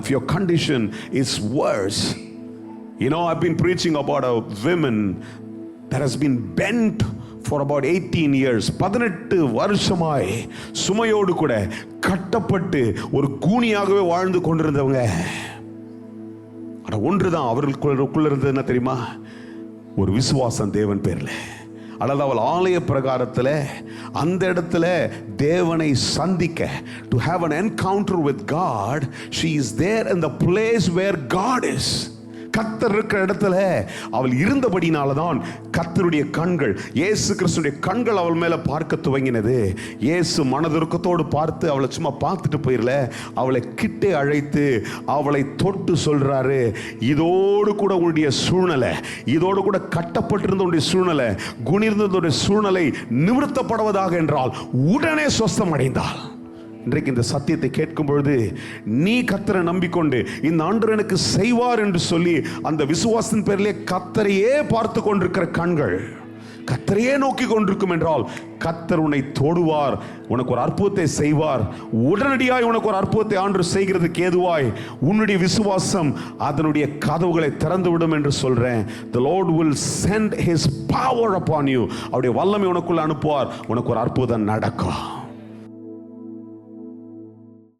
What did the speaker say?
If your condition is worse, you know, I've been preaching about a woman that has been bent for about 18 years. 18 வருஷமாய் சுமையோடு கூட கட்டப்பட்டு ஒரு கூனியாகவே வாழ்ந்து கொண்டிருந்தவங்க. ஒன்றுதான் அவர்களுக்குள்ள இருந்தது என்ன தெரியுமா? ஒரு விசுவாசம் தேவன் பேர்ல. அல்லது அவள் ஆலய பிரகாரத்தில் அந்த இடத்துல தேவனை சந்திக்க, to have an encounter with God, she is there in the place where God is. கர்த்தர் இருக்கிற இடத்துல அவள் இருந்தபடினால தான் கர்த்தருடைய கண்கள், இயேசு கிறிஸ்துடைய கண்கள் அவள் மேல பார்க்க துவங்கினது. இயேசு மனதுருக்கத்தோடு பார்த்து அவளை சும்மா பார்த்துட்டு போயிடல, அவளை கிட்டே அழைத்து அவளை தொட்டு சொல்றாரு, இதோடு கூட உன்னுடைய சூழ்நிலை, இதோடு கூட கட்டப்பட்டிருந்த உன்னுடைய சூழ்நிலை, குனிர்ந்ததுடைய சூழ்நிலை நிமிர்த்தப்படுவதாக என்றால் உடனே சொஸ்தம் அடைந்தாள். இன்றைக்கு இந்த சத்தியத்தை கேட்கும் பொழுது நீ கர்த்தரை நம்பிக்கொண்டு இந்த ஆண்டவர் எனக்கு செய்வார் என்று சொல்லி அந்த விசுவாசத்தின் பேரிலே கர்த்தரையே பார்த்து கொண்டிருக்கிற கண்கள் கர்த்தரையே நோக்கி கொண்டிருக்கும் என்றால் கர்த்தர் உன்னை தொடுவார், உனக்கு ஒரு அற்புதத்தை செய்வார். உடனடியாய் உனக்கு ஒரு அற்புதத்தை ஆண்டவர் செய்கிறதுக்கு ஏதுவாய் உன்னுடைய விசுவாசம் அதனுடைய கதவுகளை திறந்து விடும் என்று சொல்றேன். The Lord will send his power upon you. அவருடைய வல்லமை உனக்குள்ள அனுப்புவார், உனக்கு ஒரு அற்புதம் நடக்கும்.